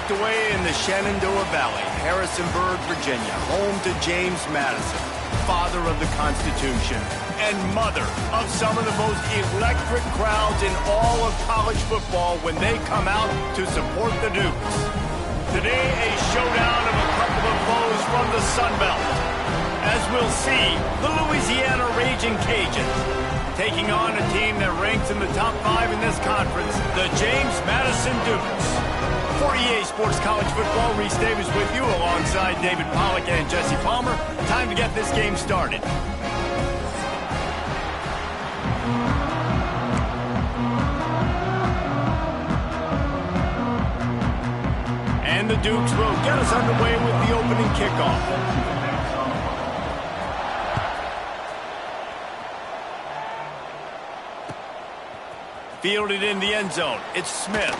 tucked away in the Shenandoah Valley, Harrisonburg, Virginia, home to James Madison, father of the Constitution and mother of some of the most electric crowds in all of college football when they come out to support the Dukes. Today, a showdown of a couple of foes from the Sun Belt. As we'll see, the Louisiana Raging Cajuns taking on a team that ranks in the top 5 in this conference, the James Madison Dukes. For EA Sports College Football, Reese Davis with you alongside David Pollack and Jesse Palmer. Time to get this game started. And the Dukes will get us underway with the opening kickoff. Fielded in the end zone, it's Smith.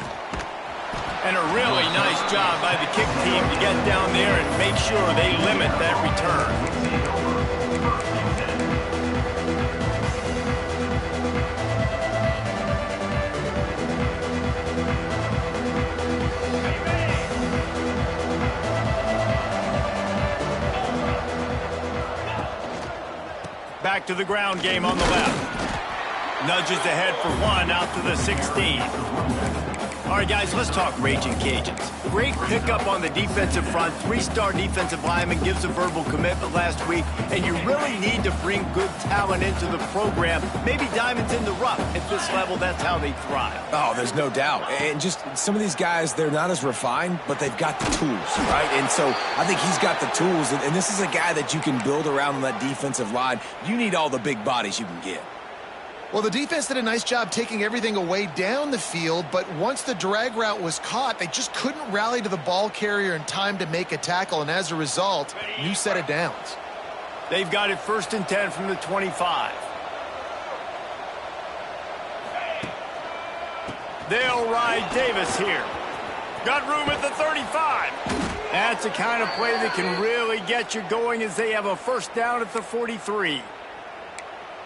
And a really nice job by the kick team to get down there and make sure they limit that return. Back to the ground game on the left. Nudges ahead for one out to the 16. All right, guys, let's talk Raging Cajuns. Great pickup on the defensive front. 3-star defensive lineman gives a verbal commitment last week, and you really need to bring good talent into the program. Maybe diamonds in the rough. At this level, that's how they thrive. Oh, there's no doubt. And just some of these guys, they're not as refined, but they've got the tools, right? And so I think he's got the tools, and this is a guy that you can build around on that defensive line. You need all the big bodies you can get. Well, the defense did a nice job taking everything away down the field, but once the drag route was caught, they just couldn't rally to the ball carrier in time to make a tackle, and as a result, new set of downs. They've got it 1st and 10 from the 25. They'll ride Davis here. Got room at the 35. That's the kind of play that can really get you going as they have a 1st down at the 43.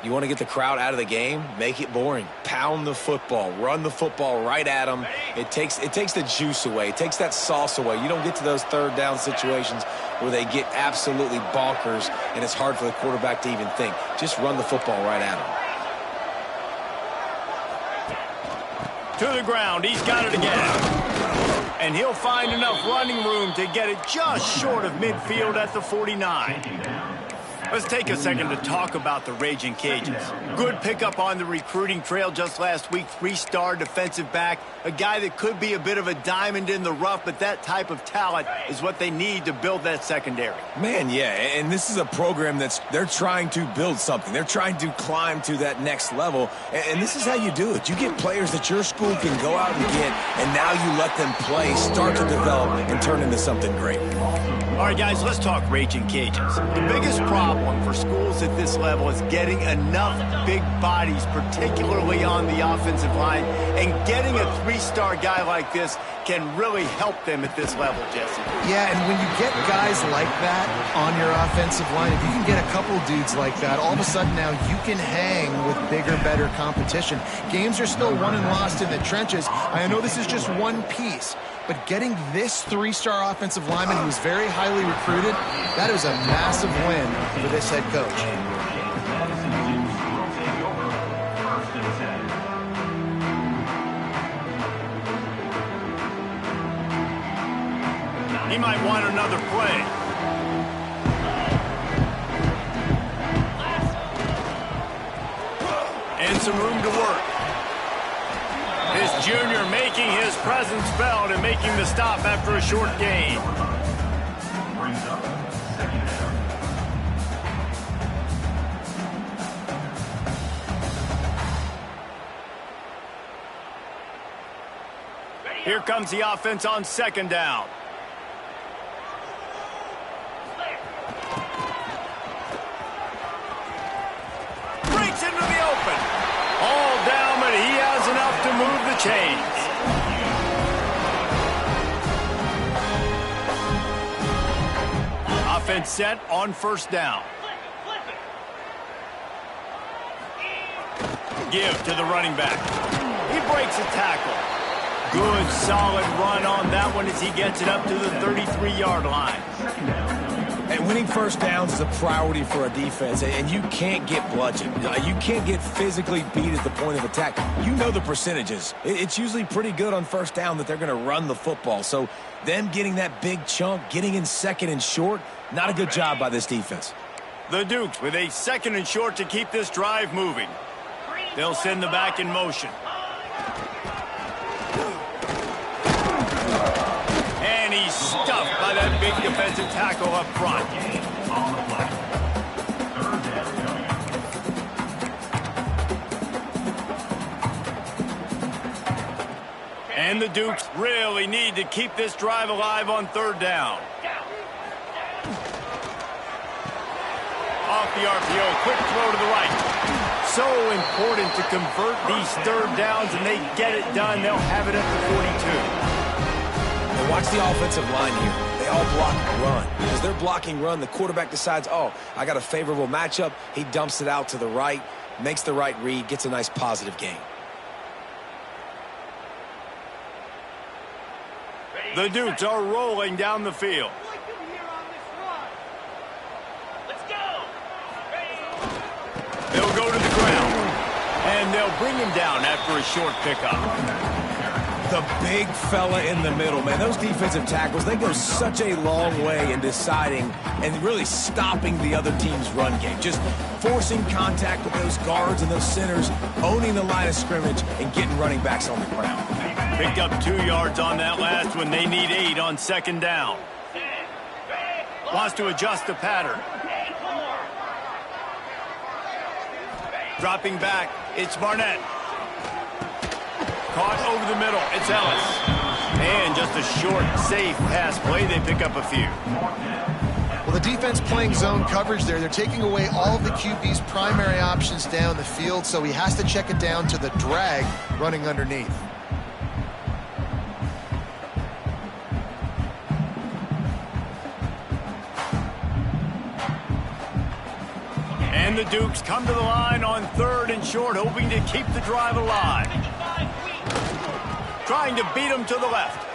You want to get the crowd out of the game? Make it boring. Pound the football. Run the football right at them. It takes the juice away. It takes that sauce away. You don't get to those 3rd down situations where they get absolutely bonkers and it's hard for the quarterback to even think. Just run the football right at them. To the ground. He's got it again. And he'll find enough running room to get it just short of midfield at the 49. Let's take a second to talk about the Raging Cajuns. Good pickup on the recruiting trail just last week. 3-star defensive back. A guy that could be a bit of a diamond in the rough, but that type of talent is what they need to build that secondary. Man, yeah, and this is a program they're trying to build something. They're trying to climb to that next level, and this is how you do it. You get players that your school can go out and get, and now you let them play, start to develop, and turn into something great. All right, guys, let's talk Raging Cajuns. The biggest problem for schools at this level is getting enough big bodies, particularly on the offensive line, and getting a 3-star guy like this can really help them at this level, Jesse. Yeah, and when you get guys like that on your offensive line, if you can get a couple dudes like that, all of a sudden now you can hang with bigger, better competition. Games are still won and lost in the trenches. I know this is just one piece, but getting this 3-star offensive lineman who was very highly recruited, that was a massive win for this head coach. He might want another play. And some room to work. This junior making his presence felt and making the stop after a short gain. Here comes the offense on 2nd down. Breaks into the open. All down, but he has enough to move the chains. Offense set on 1st down. Give to the running back. He breaks a tackle. Good, solid run on that one as he gets it up to the 33-yard line. And winning first downs is a priority for a defense, and you can't get bludgeoned. You can't get physically beat at the point of attack. You know the percentages. It's usually pretty good on first down that they're going to run the football. So them getting that big chunk, getting in second and short, not a good job by this defense. The Dukes with a second and short to keep this drive moving. They'll send the back in motion. And he's stuffed by that big defensive tackle up front. And the Dukes really need to keep this drive alive on third down. Off the RPO, quick throw to the right. So important to convert these third downs, and they get it done. They'll have it at the 42. And watch the offensive line here. They all block run. As they're blocking run, the quarterback decides, oh, I got a favorable matchup. He dumps it out to the right, makes the right read, gets a nice positive gain. The Dukes are rolling down the field. They'll go to the ground, and they'll bring him down after a short pickup. The big fella in the middle, man. Those defensive tackles, they go such a long way in deciding and really stopping the other team's run game. Just forcing contact with those guards and those centers, owning the line of scrimmage, and getting running backs on the ground. Picked up 2 yards on that last one. They need 8 on second down. Wants to adjust the pattern. Dropping back, it's Barnett. Caught over the middle, it's Ellis. And just a short, safe pass play, they pick up a few. Well, the defense playing zone coverage there. They're taking away all of the QB's primary options down the field, so he has to check it down to the drag running underneath. And the Dukes come to the line on third and short, hoping to keep the drive alive. Trying to beat them to the left.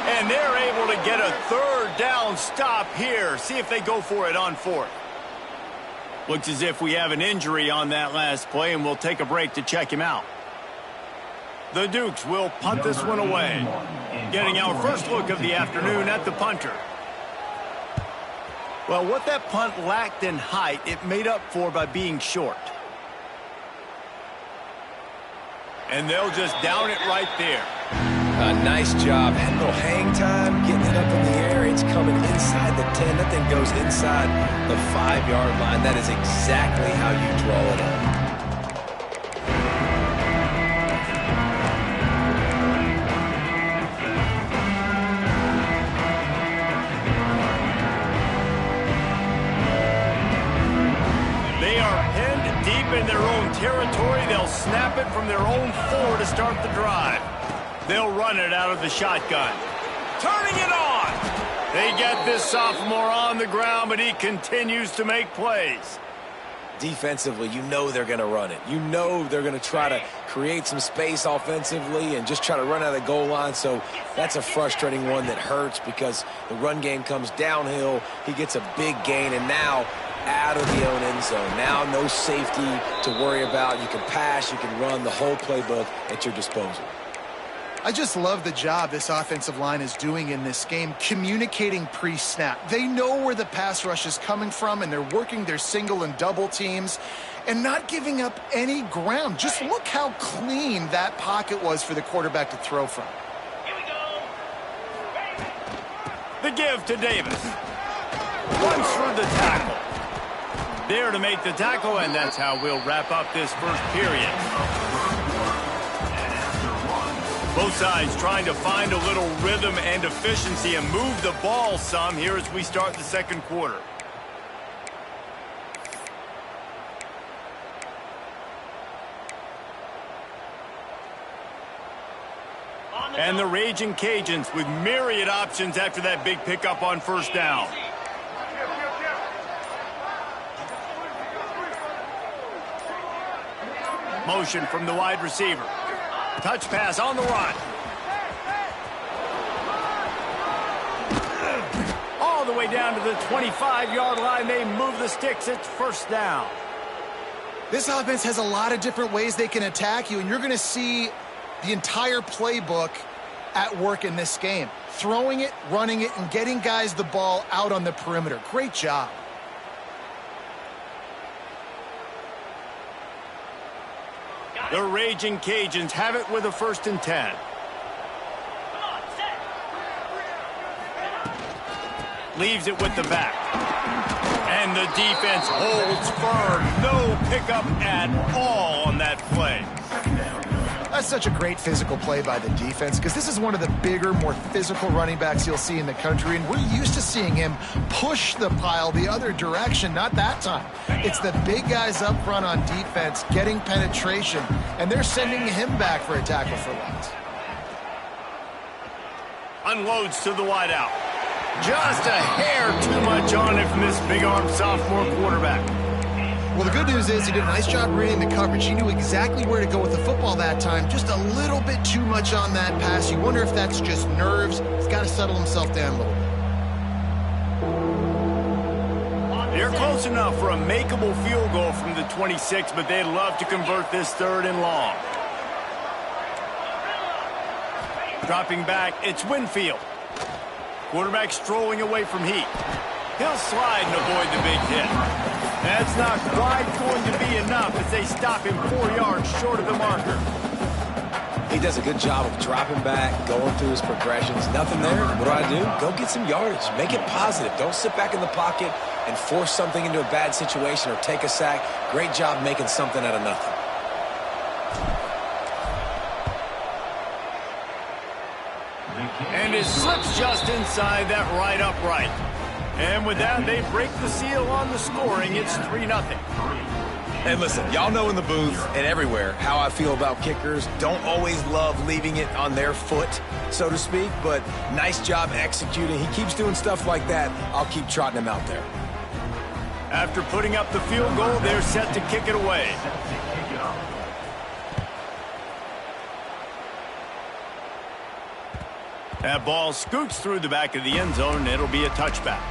And they're able to get a third down stop here. See if they go for it on fourth. Looks as if we have an injury on that last play, and we'll take a break to check him out. The Dukes will punt this one away. Getting our first look of the afternoon at the punter. Well, what that punt lacked in height, it made up for by being short. And they'll just down it right there. Nice job. Had a little hang time, getting it up in the air. It's coming inside the 10. That thing goes inside the 5-yard line. That is exactly how you draw it up. In their own territory, they'll snap it from their own 4 to start the drive. They'll run it out of the shotgun. Turning it on! They get this sophomore on the ground, but he continues to make plays. Defensively, you know they're going to run it. You know they're going to try to create some space offensively and just try to run out of the goal line. So that's a frustrating one that hurts because the run game comes downhill. He gets a big gain, and now out of the own end zone. Now no safety to worry about. You can pass, you can run, the whole playbook at your disposal. I just love the job this offensive line is doing in this game, communicating pre-snap. They know where the pass rush is coming from, and they're working their single and double teams and not giving up any ground. Just look how clean that pocket was for the quarterback to throw from. Here we go. The give to Davis. Runs through the tackle. There to make the tackle, and that's how we'll wrap up this first period. Both sides trying to find a little rhythm and efficiency and move the ball some here as we start the second quarter. And the Raging Cajuns with myriad options after that big pickup on first down. Motion from the wide receiver. Touch pass on the run. All the way down to the 25-yard line. They move the sticks. It's first down. This offense has a lot of different ways they can attack you, and you're going to see the entire playbook at work in this game. Throwing it, running it, and getting guys the ball out on the perimeter. Great job. The Raging Cajuns have it with a 1st and 10. Leaves it with the back. And the defense holds firm. No pickup at all on that play. That's such a great physical play by the defense because this is one of the bigger, more physical running backs you'll see in the country, and we're used to seeing him push the pile the other direction. Not that time. It's the big guys up front on defense getting penetration, and they're sending him back for a tackle for loss. Unloads to the wideout. Just a hair too much on it from this big-armed sophomore quarterback. Well, the good news is he did a nice job reading the coverage. He knew exactly where to go with the football that time. Just a little bit too much on that pass. You wonder if that's just nerves. He's got to settle himself down a little bit. They're close enough for a makeable field goal from the 26, but they'd love to convert this 3rd and long. Dropping back, it's Winfield. Quarterback strolling away from heat. He'll slide and avoid the big hit. That's not quite going to be enough as they stop him 4 yards short of the marker. He does a good job of dropping back, going through his progressions. Nothing there. What do? Go get some yardage. Make it positive. Don't sit back in the pocket and force something into a bad situation or take a sack. Great job making something out of nothing. And it slips just inside that right upright. And with that, they break the seal on the scoring. It's 3-0. And listen, y'all know in the booth and everywhere how I feel about kickers. Don't always love leaving it on their foot, so to speak, but nice job executing. He keeps doing stuff like that. I'll keep trotting him out there. After putting up the field goal, they're set to kick it away. That ball scoots through the back of the end zone, and it'll be a touchback.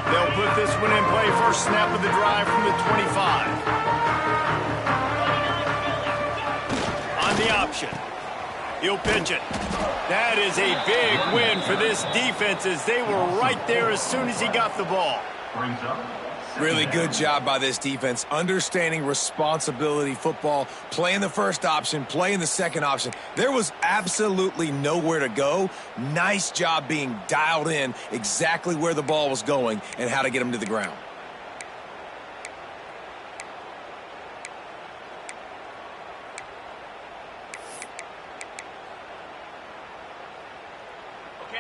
They'll put this one in play. First snap of the drive from the 25. On the option. He'll pitch it. That is a big win for this defense as they were right there as soon as he got the ball. Really good job by this defense, understanding responsibility football, playing the first option, playing the second option. There was absolutely nowhere to go. Nice job being dialed in exactly where the ball was going and how to get him to the ground.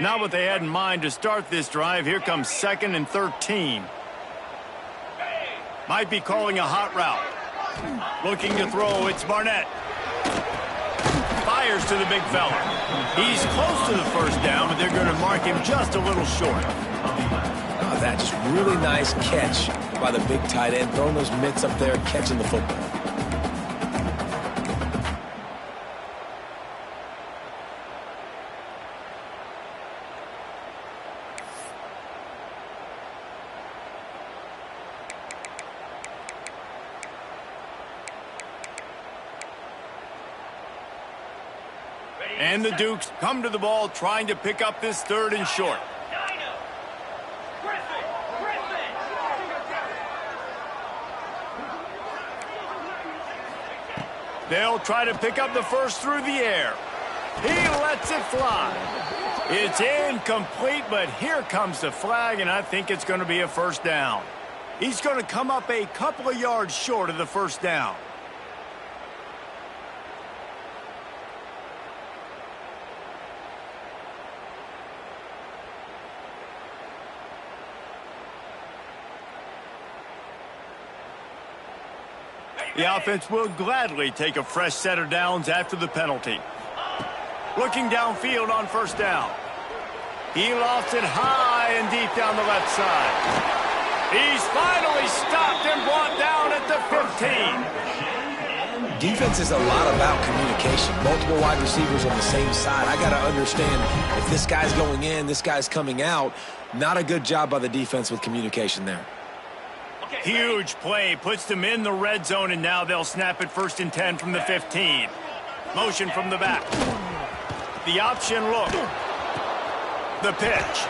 Not what they had in mind to start this drive. Here comes 2nd and 13. Might be calling a hot route. Looking to throw, it's Barnett. Fires to the big fella. He's close to the first down, but they're going to mark him just a little short. Oh, that just really nice catch by the big tight end, throwing those mitts up there, catching the football. And the Dukes come to the ball trying to pick up this 3rd and short. They'll try to pick up the first through the air. He lets it fly. It's incomplete, but here comes the flag, and I think it's going to be a first down. He's going to come up a couple of yards short of the first down. The offense will gladly take a fresh set of downs after the penalty. Looking downfield on first down. He lofts it high and deep down the left side. He's finally stopped and brought down at the 15. Defense is a lot about communication. Multiple wide receivers on the same side. I got to understand if this guy's going in, this guy's coming out. Not a good job by the defense with communication there. Huge play, puts them in the red zone, and now they'll snap it 1st and 10 from the 15. Motion from the back. The option look. The pitch.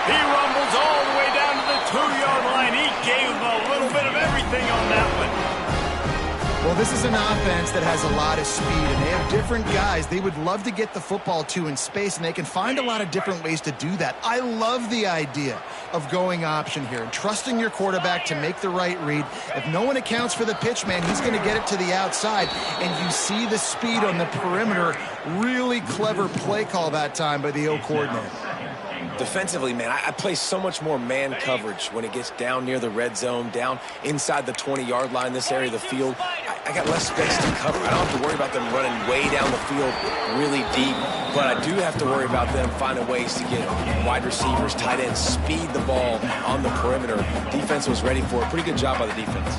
He rumbles all the way down to the 2-yard line. He gave them a little bit of everything on that one. Well, this is an offense that has a lot of speed, and they have different guys they would love to get the football to in space, and they can find a lot of different ways to do that. I love the idea of going option here and trusting your quarterback to make the right read. If no one accounts for the pitch, man, he's going to get it to the outside, and you see the speed on the perimeter. Really clever play call that time by the O coordinator. Defensively, man, I play so much more man coverage when it gets down near the red zone, down inside the 20-yard line, this area of the field. I got less space to cover. I don't have to worry about them running way down the field really deep, but I do have to worry about them finding ways to get wide receivers, tight ends, speed the ball on the perimeter. Defense was ready for it. Pretty good job by the defense.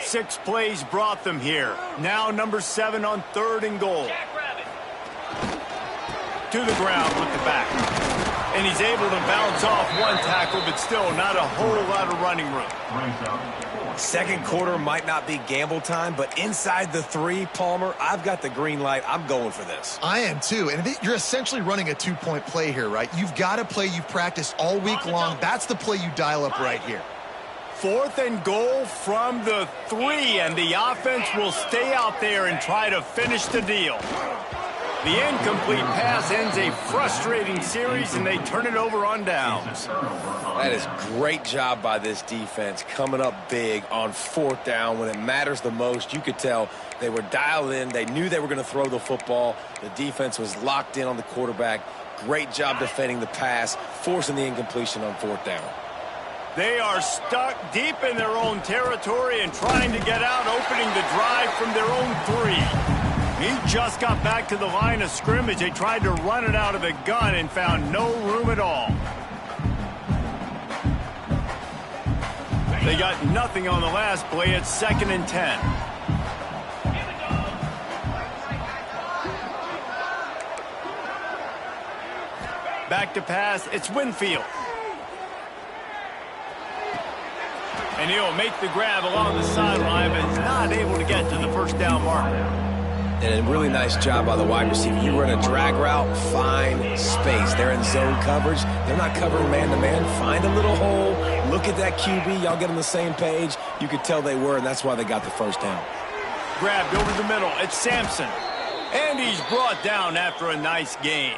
Six plays brought them here. Now number 7 on 3rd and goal. To the ground with the back. And he's able to bounce off one tackle, but still not a whole lot of running room. Second quarter might not be gamble time, but inside the 3, Palmer, I've got the green light. I'm going for this. I am too, and you're essentially running a 2-point play here, right? You've got to play you've practiced all week long. That's the play you dial up right here. 4th and goal from the 3, and the offense will stay out there and try to finish the deal. The incomplete pass ends a frustrating series, and they turn it over on downs. That is great job by this defense, coming up big on 4th down when it matters the most. You could tell they were dialed in. They knew they were going to throw the football. The defense was locked in on the quarterback. Great job defending the pass, forcing the incompletion on 4th down. They are stuck deep in their own territory and trying to get out, opening the drive from their own 3. He just got back to the line of scrimmage. They tried to run it out of the gun and found no room at all. They got nothing on the last play. It's 2nd and 10. Back to pass. It's Winfield. And he'll make the grab along the sideline, but is not able to get to the 1st down marker. And a really nice job by the wide receiver. You run a drag route, find space. They're in zone coverage. They're not covering man-to-man. Find a little hole. Look at that QB. Y'all get on the same page. You could tell they were, and that's why they got the 1st down. Grabbed over the middle. It's Sampson. And he's brought down after a nice gain.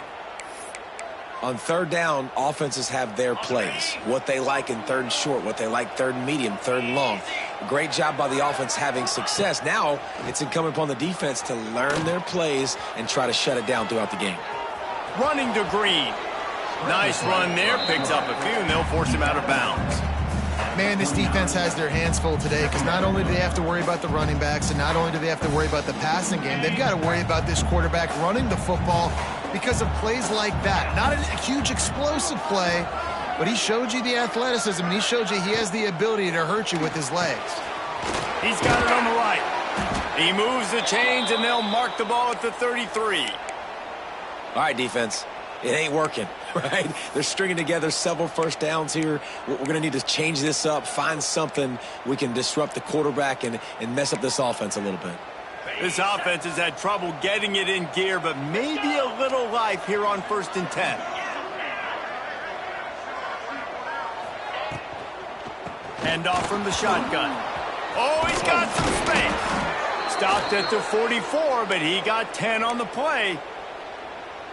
On 3rd down, offenses have their plays. What they like in 3rd and short, what they like 3rd and medium, 3rd and long. Great job by the offense having success. Now it's incumbent upon the defense to learn their plays and try to shut it down throughout the game. Running to Green. Nice run there. Picks up a few, and they'll force him out of bounds. Man, this defense has their hands full today because not only do they have to worry about the running backs and not only do they have to worry about the passing game, they've got to worry about this quarterback running the football because of plays like that. Not a huge explosive play, but he showed you the athleticism, and he showed you he has the ability to hurt you with his legs. He's got it on the right. He moves the chains, and they'll mark the ball at the 33. All right, defense. It ain't working, right? They're stringing together several 1st downs here. We're going to need to change this up, find something we can disrupt the quarterback and mess up this offense a little bit. This offense has had trouble getting it in gear, but maybe a little life here on 1st and 10. Hand off from the shotgun. Oh, he's got some space. Stopped at the 44, but he got 10 on the play.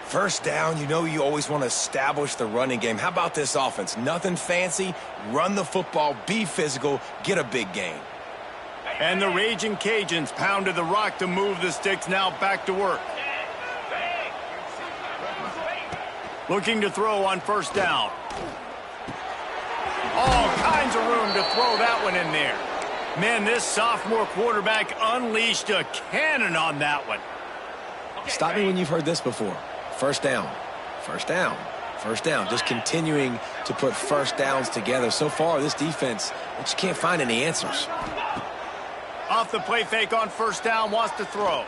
1st down, you know you always want to establish the running game. How about this offense? Nothing fancy. Run the football, be physical, get a big gain. And the Raging Cajuns pounded the rock to move the sticks. Now back to work. Looking to throw on 1st down. Oh, kinds of room to throw that one in there. Man, this sophomore quarterback unleashed a cannon on that one. Stop me when you've heard this before. First down, first down, first down. Just continuing to put first downs together. So far, this defense, they just can't find any answers. Off the play fake on first down, wants to throw.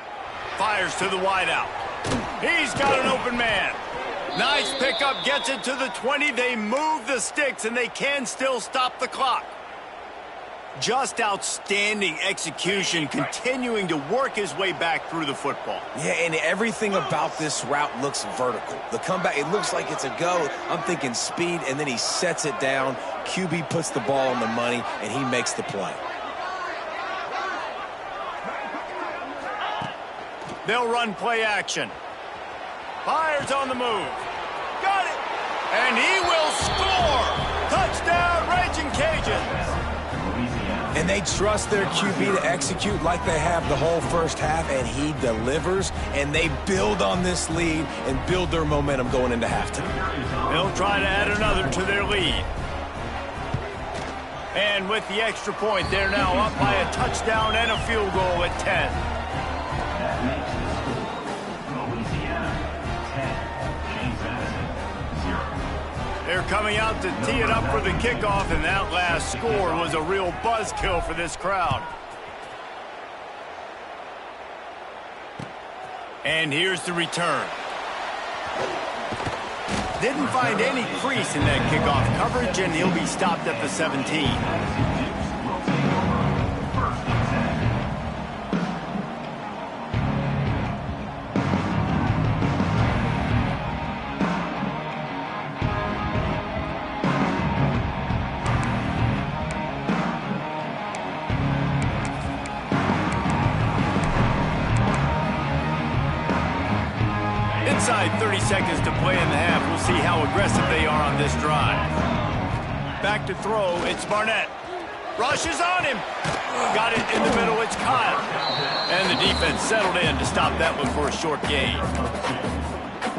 Fires to the wideout. He's got an open man. Nice pickup, gets it to the 20. They move the sticks, and they can still stop the clock. Just outstanding execution, continuing to work his way back through the football. Yeah, and everything about this route looks vertical. The comeback, it looks like it's a go. I'm thinking speed, and then he sets it down. QB puts the ball on the money, and he makes the play. They'll run play action. Fires on the move. Got it! And he will score! Touchdown, Raging Cajuns! And they trust their QB to execute like they have the whole first half, and he delivers, and they build on this lead and build their momentum going into halftime. They'll try to add another to their lead. And with the extra point, they're now up by a touchdown and a field goal at 10. They're coming out to tee it up for the kickoff, and that last score was a real buzzkill for this crowd. And here's the return. Didn't find any crease in that kickoff coverage, and he'll be stopped at the 17. Inside 30 seconds to play in the half. We'll see how aggressive they are on this drive. Back to throw. It's Barnett. Rushes on him. Got it in the middle. It's Kyle. And the defense settled in to stop that one for a short gain.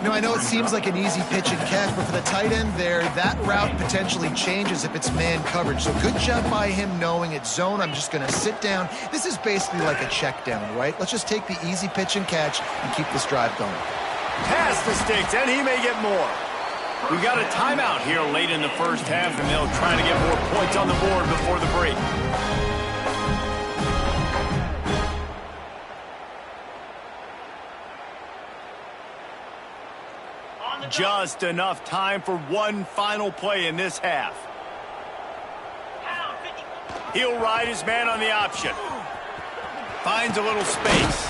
I know it seems like an easy pitch and catch, but for the tight end there, that route potentially changes if it's man coverage. So good job by him knowing it's zone. I'm just going to sit down. This is basically like a check down, right? Let's just take the easy pitch and catch and keep this drive going. Past the sticks, and he may get more. We got a timeout here late in the first half, and they'll try to get more points on the board before the break. Just enough time for one final play in this half. He'll ride his man on the option. Finds a little space.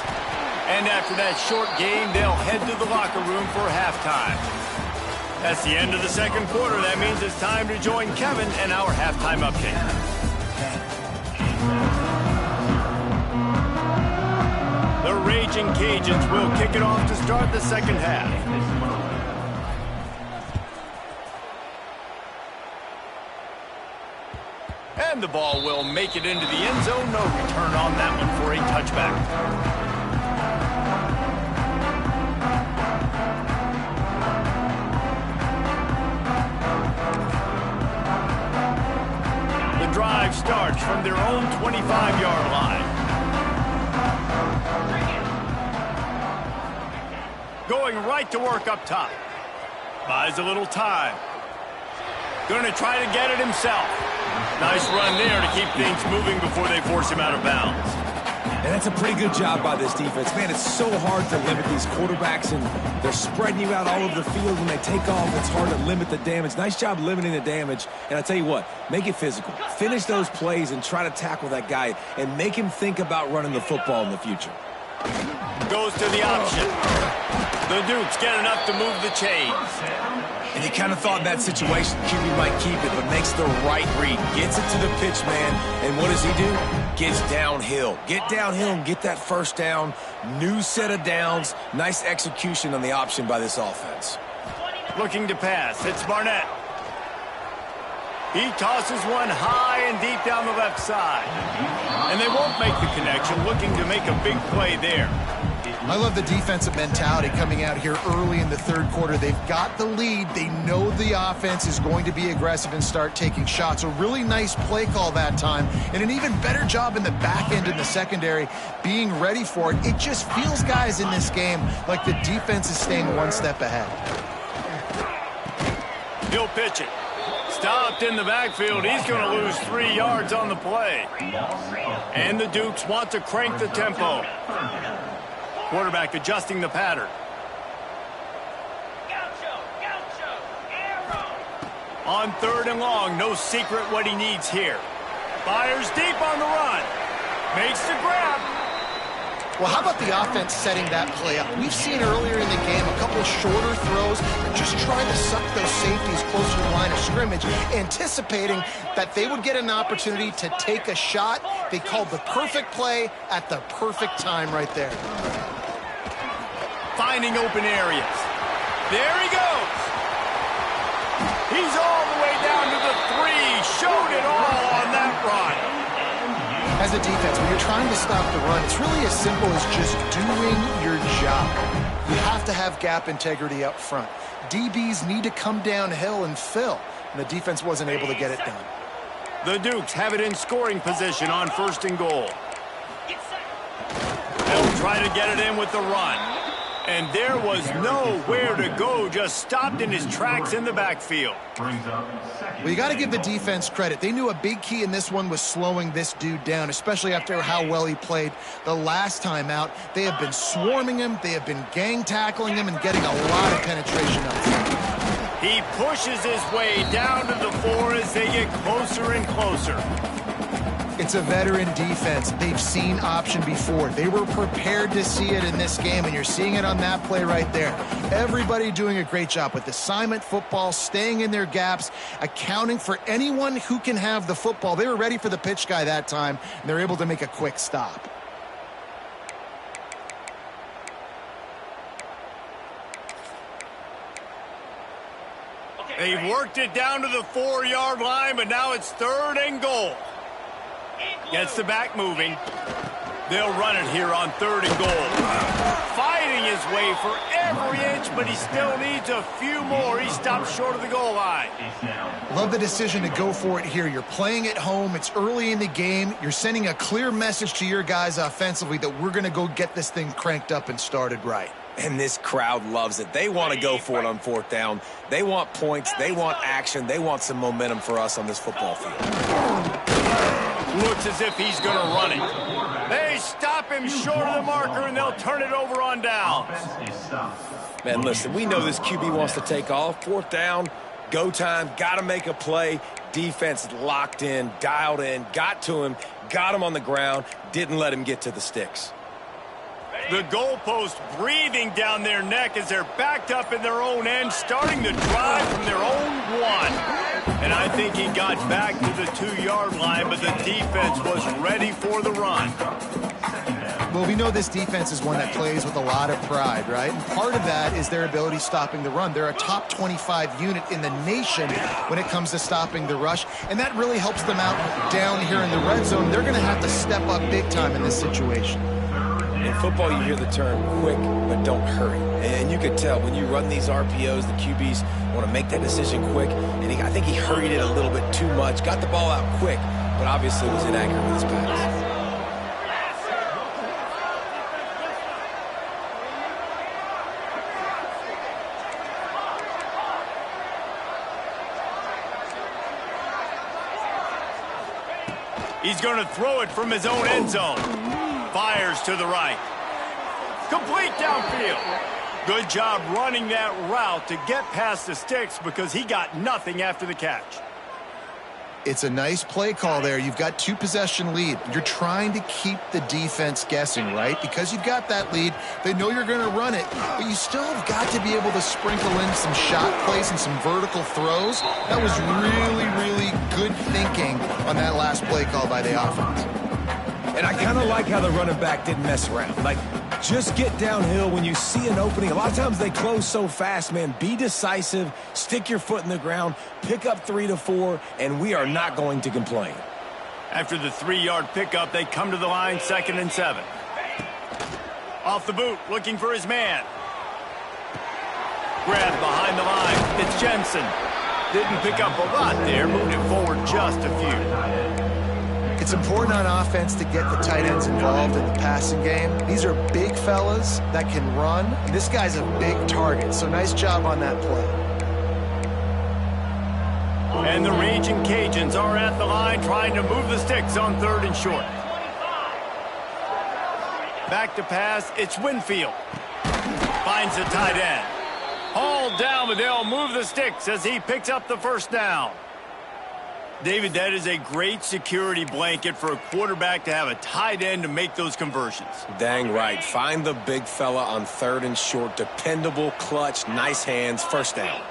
And after that short game, they'll head to the locker room for halftime. That's the end of the second quarter. That means it's time to join Kevin and our halftime update. The Raging Cajuns will kick it off to start the second half. And the ball will make it into the end zone. No return on that one for a touchback. Drive starts from their own 25-yard line. Going right to work up top. Buys a little time. Going to try to get it himself. Nice run there to keep things moving before they force him out of bounds. And that's a pretty good job by this defense. Man, it's so hard to limit these quarterbacks, and they're spreading you out all over the field. When they take off, it's hard to limit the damage. Nice job limiting the damage. And I tell you what, make it physical. Finish those plays and try to tackle that guy and make him think about running the football in the future. Goes to the option. The Dukes get enough to move the chains. And you kind of thought in that situation QB might keep it, but makes the right read. Gets it to the pitch man, and what does he do? Gets downhill. Get downhill and get that first down. New set of downs. Nice execution on the option by this offense. Looking to pass. It's Barnett. He tosses one high and deep down the left side. And they won't make the connection, looking to make a big play there. I love the defensive mentality coming out here early in the third quarter. They've got the lead. They know the offense is going to be aggressive and start taking shots. A really nice play call that time, and an even better job in the back end in the secondary being ready for it. It just feels, guys, in this game like the defense is staying one step ahead. He'll pitch it. Stopped in the backfield. He's going to lose 3 yards on the play. And the Dukes want to crank the tempo. Quarterback adjusting the pattern. On 3rd and long, no secret what he needs here. Fires deep on the run. Makes the grab. Well, how about the offense setting that play up? We've seen earlier in the game a couple shorter throws, just trying to suck those safeties closer to the line of scrimmage, anticipating that they would get an opportunity to take a shot. They called the perfect play at the perfect time right there. Finding open areas. There he goes. He's all the way down to the 3. Showed it all on that run. As a defense, when you're trying to stop the run, it's really as simple as just doing your job. You have to have gap integrity up front. DBs need to come downhill and fill, and the defense wasn't able to get it done. The Dukes have it in scoring position on 1st and goal. They'll try to get it in with the run. And there was nowhere to go, just stopped in his tracks in the backfield. Well, you got to give the defense credit. They knew a big key in this one was slowing this dude down, especially after how well he played the last time out. They have been swarming him, they have been gang tackling him, and getting a lot of penetration up front. He pushes his way down to the 4 as they get closer and closer. It's a veteran defense. They've seen option before. They were prepared to see it in this game, and you're seeing it on that play right there. Everybody doing a great job with assignment football, staying in their gaps, accounting for anyone who can have the football. They were ready for the pitch guy that time, and they're able to make a quick stop. They've worked it down to the 4-yard line, but now it's 3rd and goal. Gets the back moving. They'll run it here on 3rd and goal. Fighting his way for every inch, but he still needs a few more. He stops short of the goal line. Love the decision to go for it here. You're playing at home. It's early in the game. You're sending a clear message to your guys offensively that we're going to go get this thing cranked up and started right. And this crowd loves it. They want to go for it on 4th down. They want points. They want action. They want some momentum for us on this football field. Looks as if he's going to run it. They stop him short of the marker, and they'll turn it over on down. Man, listen, we know this QB wants to take off. 4th down, go time, got to make a play. Defense locked in, dialed in, got to him, got him on the ground, didn't let him get to the sticks. The goalpost breathing down their neck as they're backed up in their own end, starting to drive from their own 1. And I think he got back to the 2-yard line, but the defense was ready for the run. Well, we know this defense is one that plays with a lot of pride, right? And part of that is their ability stopping the run. They're a top 25 unit in the nation when it comes to stopping the rush, and that really helps them out down here in the red zone. They're going to have to step up big time in this situation. In football, you hear the term quick, but don't hurry. And you could tell when you run these RPOs, the QBs want to make that decision quick. And I think he hurried it a little bit too much. Got the ball out quick, but obviously was inaccurate with his pass. He's going to throw it from his own end zone. Fires to the right. Complete downfield. Good job running that route to get past the sticks because he got nothing after the catch. It's a nice play call there. You've got 2-possession lead. You're trying to keep the defense guessing, right? Because you've got that lead. They know you're going to run it, but you still have got to be able to sprinkle in some shot plays and some vertical throws. That was really, really good thinking on that last play call by the offense. And I kind of like how the running back didn't mess around. Like, just get downhill when you see an opening. A lot of times they close so fast, man. Be decisive, stick your foot in the ground, pick up 3 to 4, and we are not going to complain. After the 3-yard pickup, they come to the line 2nd and 7. Off the boot, looking for his man. Grab behind the line. It's Jensen. Didn't pick up a lot there. Moved it forward just a few. It's important on offense to get the tight ends involved in the passing game. These are big fellas that can run. This guy's a big target, so nice job on that play. And the Raging Cajuns are at the line trying to move the sticks on 3rd and short. Back to pass, it's Winfield. Finds the tight end. Hauled down, but they'll move the sticks as he picks up the first down. David, that is a great security blanket for a quarterback to have a tight end to make those conversions. Dang right. Find the big fella on 3rd and short. Dependable, clutch, nice hands, first down.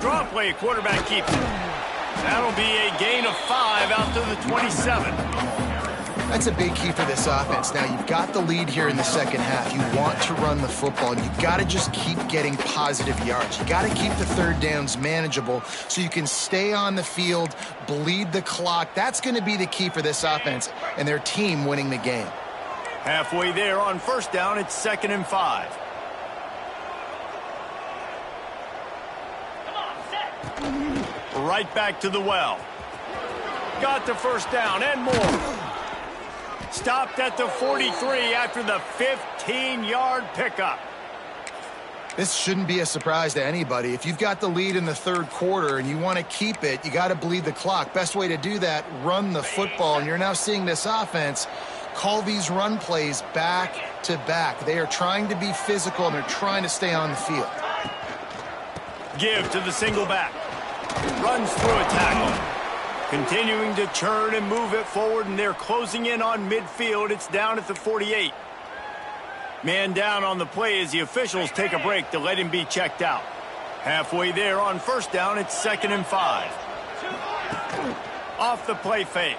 Draw play, quarterback keeps it. That'll be a gain of 5 out to the 27. That's a big key for this offense. Now, you've got the lead here in the second half. You want to run the football. You got to just keep getting positive yards. You got to keep the 3rd downs manageable so you can stay on the field, bleed the clock. That's going to be the key for this offense and their team winning the game. Halfway there on first down, it's 2nd and 5. Right back to the well. Got the first down and more. Stopped at the 43 after the 15-yard pickup. This shouldn't be a surprise to anybody. If you've got the lead in the 3rd quarter and you want to keep it, you got to bleed the clock. Best way to do that, run the football. And you're now seeing this offense call these run plays back to back. They are trying to be physical and they're trying to stay on the field. Give to the single back. Runs through a tackle. Continuing to churn and move it forward, and they're closing in on midfield. It's down at the 48. Man down on the play as the officials take a break to let him be checked out. Halfway there on first down, it's 2nd and 5. Off the play fake.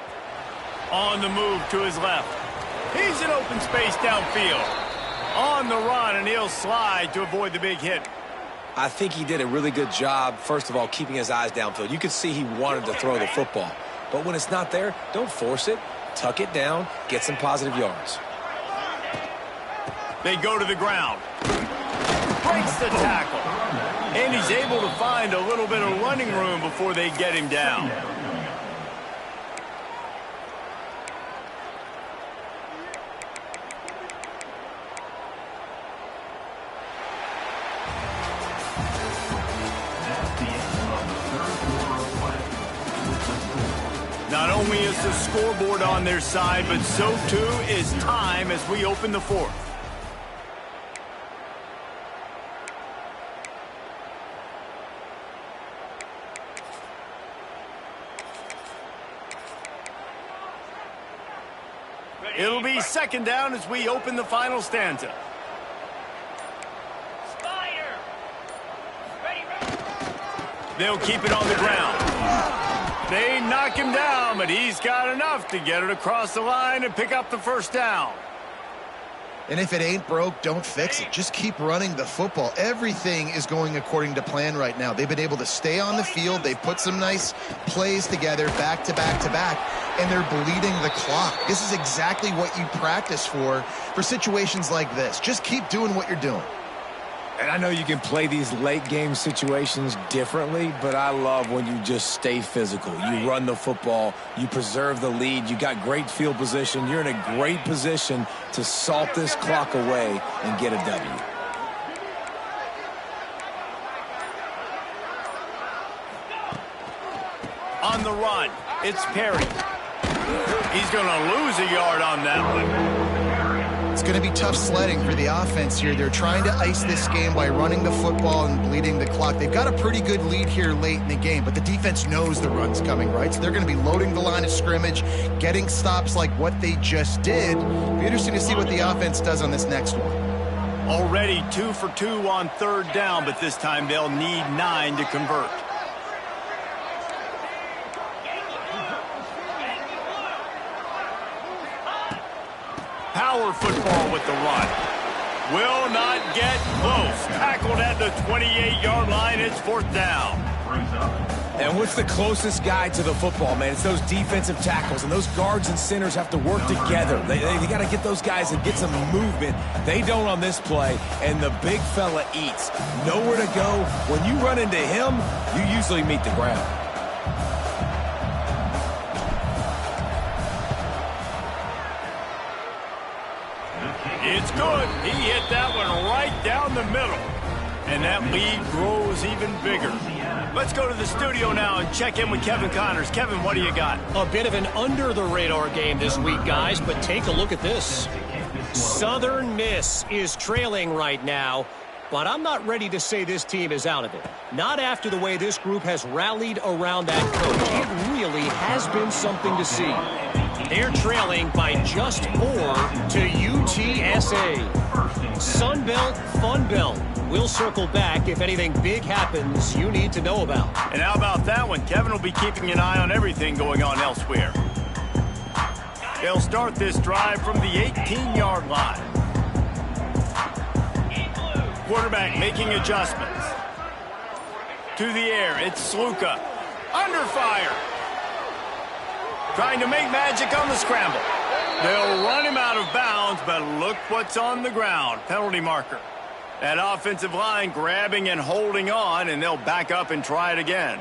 On the move to his left. He's in open space downfield. On the run, and he'll slide to avoid the big hit. I think he did a really good job, first of all, keeping his eyes downfield. You could see he wanted to throw the football. But when it's not there, don't force it. Tuck it down, get some positive yards. They go to the ground. Breaks the tackle. And he's able to find a little bit of running room before they get him down. Not only is the scoreboard on their side, but so too is time as we open the 4th. It'll be 2nd down as we open the final stanza. They'll keep it on the ground. They knock him down, but he's got enough to get it across the line and pick up the first down. And if it ain't broke, don't fix it. Just keep running the football. Everything is going according to plan right now. They've been able to stay on the field. They've put some nice plays together back to back to back, and they're bleeding the clock. This is exactly what you practice for situations like this. Just keep doing what you're doing. And I know you can play these late-game situations differently, but I love when you just stay physical. You run the football. You preserve the lead. You got great field position. You're in a great position to salt this clock away and get a W. On the run, it's Perry. He's going to lose a yard on that one. It's going to be tough sledding for the offense here. They're trying to ice this game by running the football and bleeding the clock. They've got a pretty good lead here late in the game, but the defense knows the run's coming, right? So they're going to be loading the line of scrimmage, getting stops like what they just did. It'll be interesting to see what the offense does on this next one. Already 2 for 2 on 3rd down, but this time they'll need 9 to convert. Power football with the run. Will not get close. Tackled at the 28-yard line. It's 4th down. And what's the closest guy to the football, man? It's those defensive tackles, and those guards and centers have to work together. They got to get those guys and get some movement. They don't on this play, and the big fella eats. Nowhere to go. When you run into him, you usually meet the ground. It's good. He hit that one right down the middle. And that lead grows even bigger. Let's go to the studio now and check in with Kevin Connors. Kevin, what do you got? A bit of an under-the-radar game this week, guys, but take a look at this. Southern Miss is trailing right now, but I'm not ready to say this team is out of it. Not after the way this group has rallied around that coach. It really has been something to see. They're trailing by just 4 to UTSA. Sunbelt, Funbelt. We'll circle back if anything big happens you need to know about. And how about that one? Kevin will be keeping an eye on everything going on elsewhere. They'll start this drive from the 18-yard line. Quarterback making adjustments. To the air, it's Sluka. Under fire. Trying to make magic on the scramble. They'll run him out of bounds, but look what's on the ground. Penalty marker. That offensive line grabbing and holding on, and they'll back up and try it again.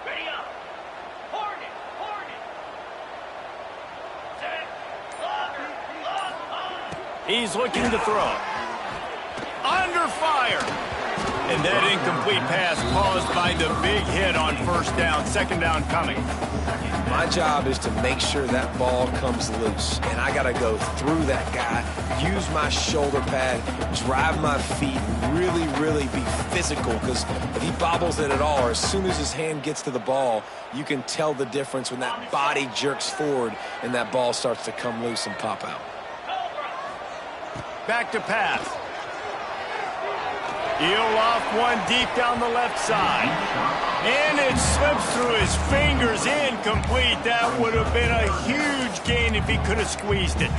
Ready up. Hornet. Set. He's looking to throw. Under fire. And that incomplete pass caused by the big hit on first down. Second down coming. My job is to make sure that ball comes loose, and I got to go through that guy, use my shoulder pad, drive my feet, really, really be physical, because if he bobbles it at all, or as soon as his hand gets to the ball, you can tell the difference when that body jerks forward and that ball starts to come loose and pop out. Back to pass. He'll off one deep down the left side. And it slips through his fingers, incomplete. That would have been a huge gain if he could have squeezed it.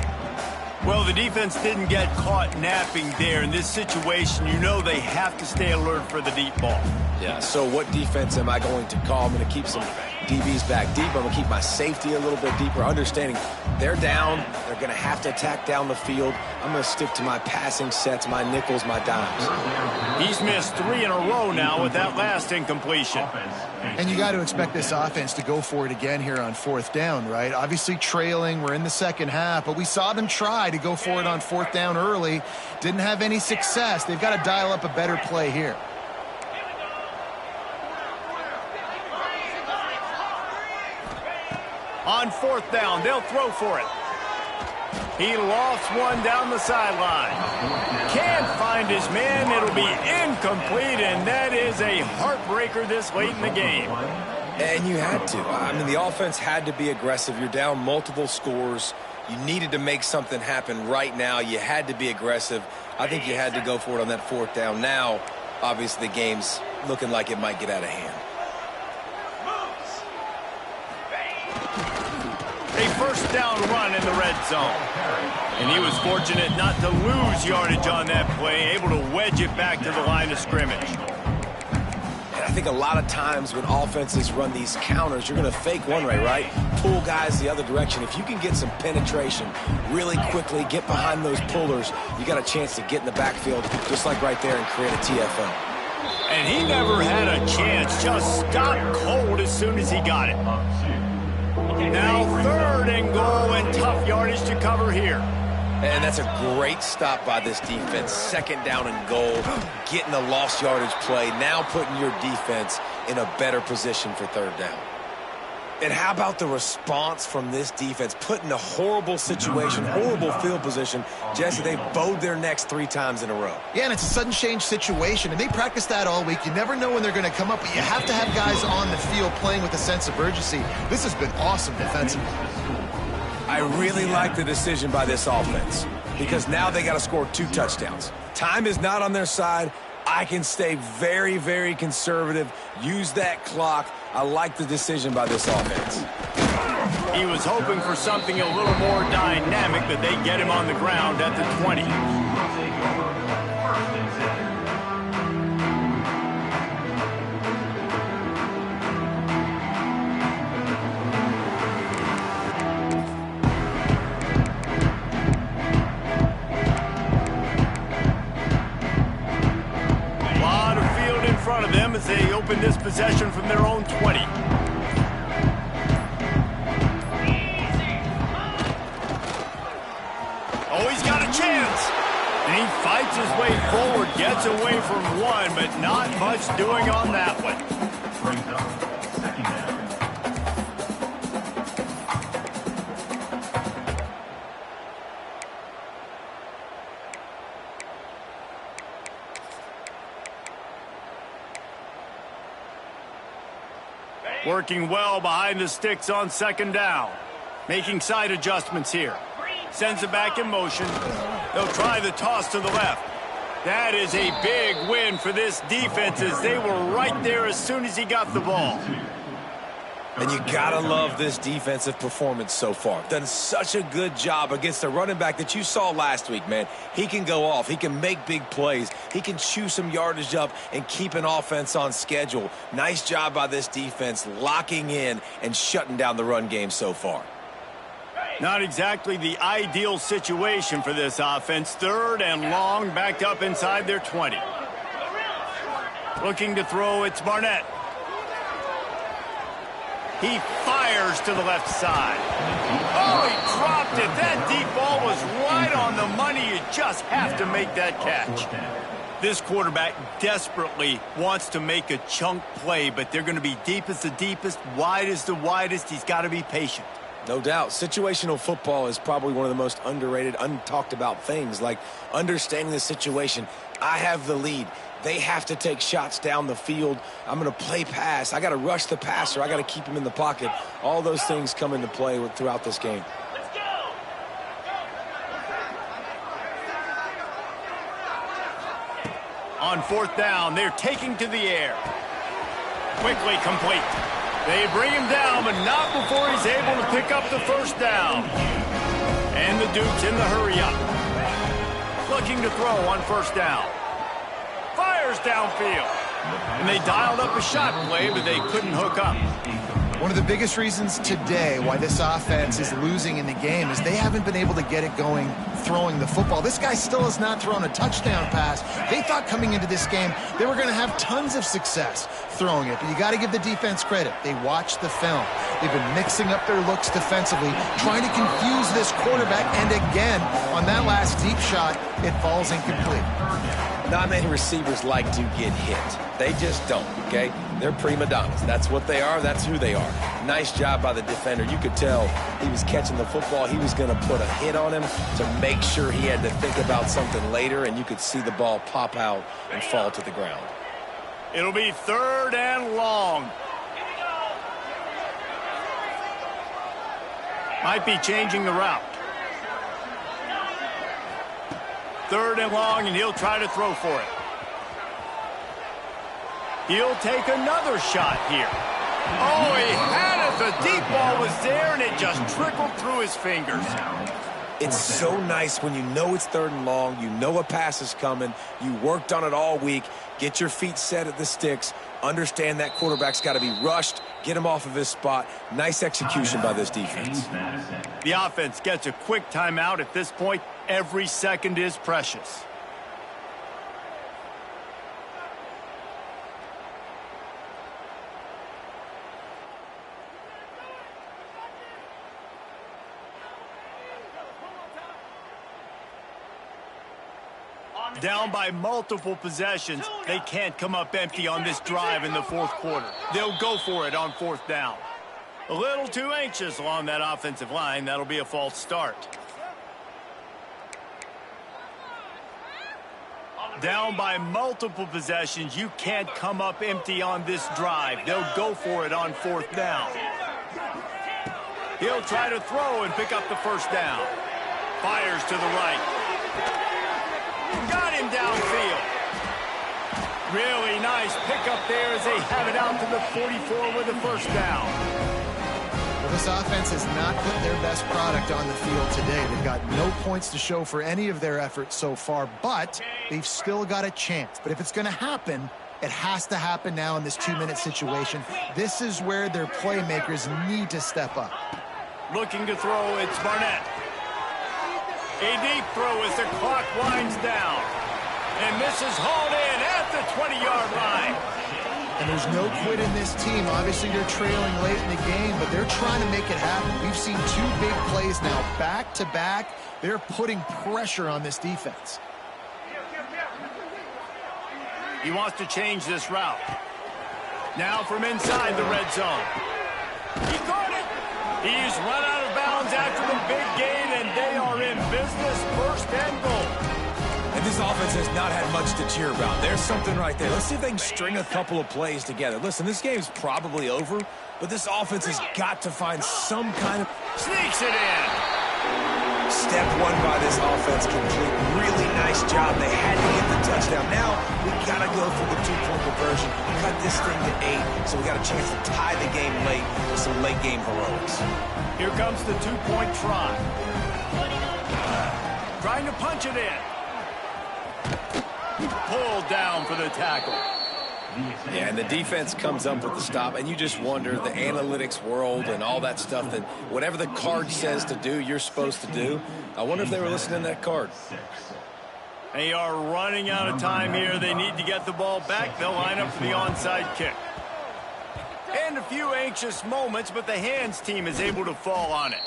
Well, the defense didn't get caught napping there. In this situation, you know they have to stay alert for the deep ball. Yeah, so what defense am I going to call? I'm going to keep some DBs back deep. I'm going to keep my safety a little bit deeper, understanding they're down. They're going to have to attack down the field. I'm going to stick to my passing sets, my nickels, my dimes. He's missed 3 in a row now with that last incompletion. And you got to expect this offense to go for it again here on 4th down, right? Obviously trailing. We're in the second half, but we saw them try to go for it on 4th down early. Didn't have any success. They've got to dial up a better play here. On 4th down, they'll throw for it. He lofts one down the sideline. Can't find his man. It'll be incomplete, and that is a heartbreaker this late in the game. And you had to. I mean, the offense had to be aggressive. You're down multiple scores. You needed to make something happen right now. You had to be aggressive. I think you had to go for it on that 4th down. Now, obviously, the game's looking like it might get out of hand. A first down run in the red zone. And he was fortunate not to lose yardage on that play, able to wedge it back to the line of scrimmage. And I think a lot of times when offenses run these counters, you're going to fake one way, right? Pull guys the other direction. If you can get some penetration really quickly, get behind those pullers, you got a chance to get in the backfield, just like right there, and create a TFL. And he never had a chance, just stopped cold as soon as he got it. Now 3rd and goal, and tough yardage to cover here. And that's a great stop by this defense. 2nd down and goal, getting a lost yardage play, now putting your defense in a better position for 3rd down. And how about the response from this defense? Put in a horrible situation, horrible field position. Jesse, they bowed their necks 3 times in a row. Yeah, and it's a sudden change situation, and they practice that all week. You never know when they're going to come up, but you have to have guys on the field playing with a sense of urgency. This has been awesome defensively. I really like the decision by this offense because now they got to score 2 touchdowns. Time is not on their side. I can stay very, very conservative, use that clock, I like the decision by this offense. He was hoping for something a little more dynamic, but they get him on the ground at the 20. As they open this possession from their own 20. Oh, he's got a chance. And he fights his way forward, gets away from one, but not much doing on that one. Working well behind the sticks on second down. Making side adjustments here. Sends it back in motion. They'll try the toss to the left. That is a big win for this defense as they were right there as soon as he got the ball. And you gotta love this defensive performance so far. Done such a good job against the running back that you saw last week, man. He can go off. He can make big plays. He can chew some yardage up and keep an offense on schedule. Nice job by this defense locking in and shutting down the run game so far. Not exactly the ideal situation for this offense. Third and long, backed up inside their 20. Looking to throw, it's Barnett. He fires to the left side. Oh, he dropped it. That deep ball was right on the money. You just have to make that catch. This quarterback desperately wants to make a chunk play, but they're going to be deep as the deepest, wide as the widest. He's got to be patient. No doubt. Situational football is probably one of the most underrated, untalked about things, like understanding the situation. I have the lead. They have to take shots down the field. I'm going to play pass. I got to rush the passer. I got to keep him in the pocket. All those things come into play throughout this game. Let's go. On fourth down, they're taking to the air. Quickly complete. They bring him down, but not before he's able to pick up the first down. And the Dukes in the hurry up. Looking to throw on first down. Fires downfield. And they dialed up a shot play, but they couldn't hook up. One of the biggest reasons today why this offense is losing in the game is they haven't been able to get it going throwing the football. This guy still has not thrown a touchdown pass. They thought coming into this game they were going to have tons of success throwing it, but you got to give the defense credit. They watched the film. They've been mixing up their looks defensively, trying to confuse this quarterback, and again, on that last deep shot, it falls incomplete. Not many receivers like to get hit. They just don't, okay? They're prima donnas. That's what they are. That's who they are. Nice job by the defender. You could tell he was catching the football. He was going to put a hit on him to make sure he had to think about something later, and you could see the ball pop out and fall to the ground. It'll be third and long. Might be changing the route. Third and long, and he'll try to throw for it. He'll take another shot here. Oh, he had it. The deep ball was there, and it just trickled through his fingers. It's so nice when you know it's third and long, you know a pass is coming, you worked on it all week, get your feet set at the sticks, understand that quarterback's got to be rushed, get him off of his spot. Nice execution by this defense. The offense gets a quick timeout at this point. Every second is precious. Down by multiple possessions, they can't come up empty on this drive in the fourth quarter. They'll go for it on fourth down. A little too anxious along that offensive line. That'll be a false start. Down by multiple possessions, you can't come up empty on this drive. They'll go for it on fourth down. He'll try to throw and pick up the first down. Fires to the right. Got him downfield. Really nice pickup there as they have it out to the 44 with a first down. Well, this offense has not put their best product on the field today. They've got no points to show for any of their efforts so far, but they've still got a chance. But if it's going to happen, it has to happen now in this 2-minute situation. This is where their playmakers need to step up. Looking to throw, it's Barnett. A deep throw as the clock winds down. And this is hauled in at the 20-yard line. And there's no quit in this team. Obviously, they're trailing late in the game, but they're trying to make it happen. We've seen 2 big plays now, back-to-back. They're putting pressure on this defense. He wants to change this route. Now from inside the red zone. He caught it. He's run out of bounds after the big gain, and they are in business, first and goal. And this offense has not had much to cheer about. There's something right there. Let's see if they can string a couple of plays together. Listen, this game's probably over, but this offense has got to find some kind of... Sneaks it in. Step one by this offense complete. Really nice job. They had to get the touchdown. Now, we got to go for the 2-point conversion. Cut this thing to 8, so we got a chance to tie the game late with some late-game heroics. Here comes the 2-point try. Trying to punch it in. Pulled down for the tackle. Yeah, and the defense comes up with the stop, and you just wonder, the analytics world and all that stuff, that whatever the card says to do, you're supposed to do. I wonder if they were listening to that card. They are running out of time here. They need to get the ball back. They'll line up for the onside kick. And a few anxious moments, but the hands team is able to fall on it.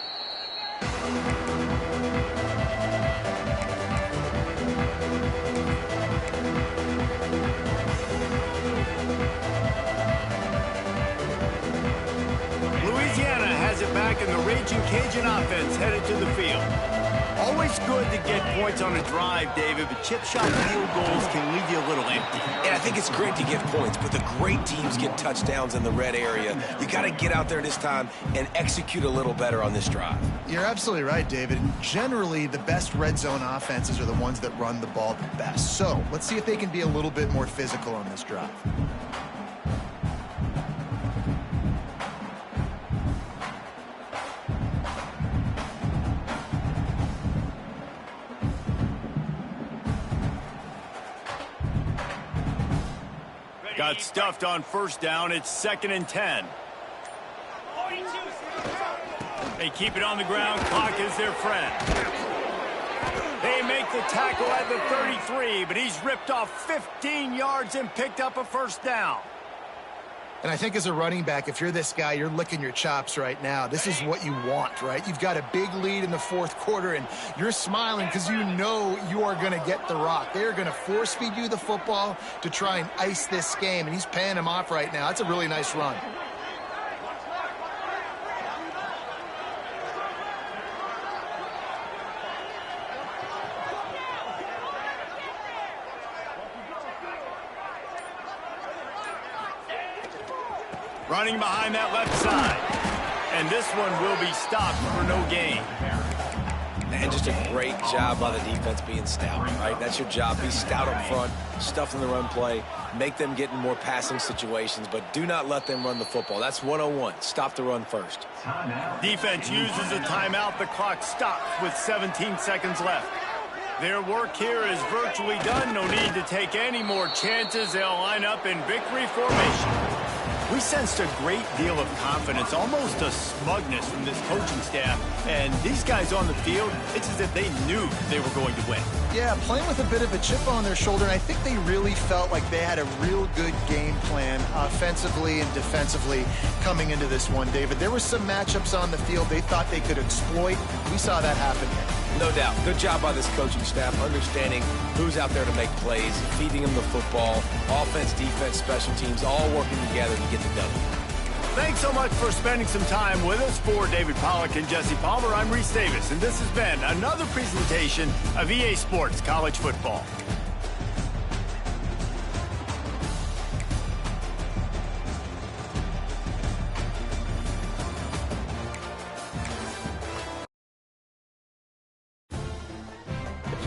Louisiana has it back, and the Raging Cajun offense headed to the field. Always good to get points on a drive, David, but chip shot field goals can leave you a little empty. And I think it's great to get points, but the great teams get touchdowns in the red area. You got to get out there this time and execute a little better on this drive. You're absolutely right, David. Generally, the best red zone offenses are the ones that run the ball the best. So let's see if they can be a little bit more physical on this drive. Got stuffed on first down. It's 2nd and 10. They keep it on the ground. Clock is their friend. They make the tackle at the 33, but he's ripped off 15 yards and picked up a first down. And I think as a running back, if you're this guy, you're licking your chops right now. This is what you want, right? You've got a big lead in the 4th quarter, and you're smiling because you know you are going to get the rock. They're going to force feed you the football to try and ice this game, and he's paying him off right now. That's a really nice run. Running behind that left side. And this one will be stopped for no gain. And just a great job by the defense being stout, right? That's your job. Be stout up front, stuff in the run play, make them get in more passing situations, but do not let them run the football. That's 101. Stop the run first. Defense uses a timeout. The clock stops with 17 seconds left. Their work here is virtually done. No need to take any more chances. They'll line up in victory formation. We sensed a great deal of confidence, almost a smugness from this coaching staff. And these guys on the field, it's as if they knew they were going to win. Yeah, playing with a bit of a chip on their shoulder, and I think they really felt like they had a real good game plan offensively and defensively coming into this one, David. There were some matchups on the field they thought they could exploit. We saw that happen here. No doubt. Good job by this coaching staff, understanding who's out there to make plays, feeding them the football, offense, defense, special teams, all working together to get the W. Thanks so much for spending some time with us. For David Pollack and Jesse Palmer, I'm Reese Davis, and this has been another presentation of EA Sports College Football.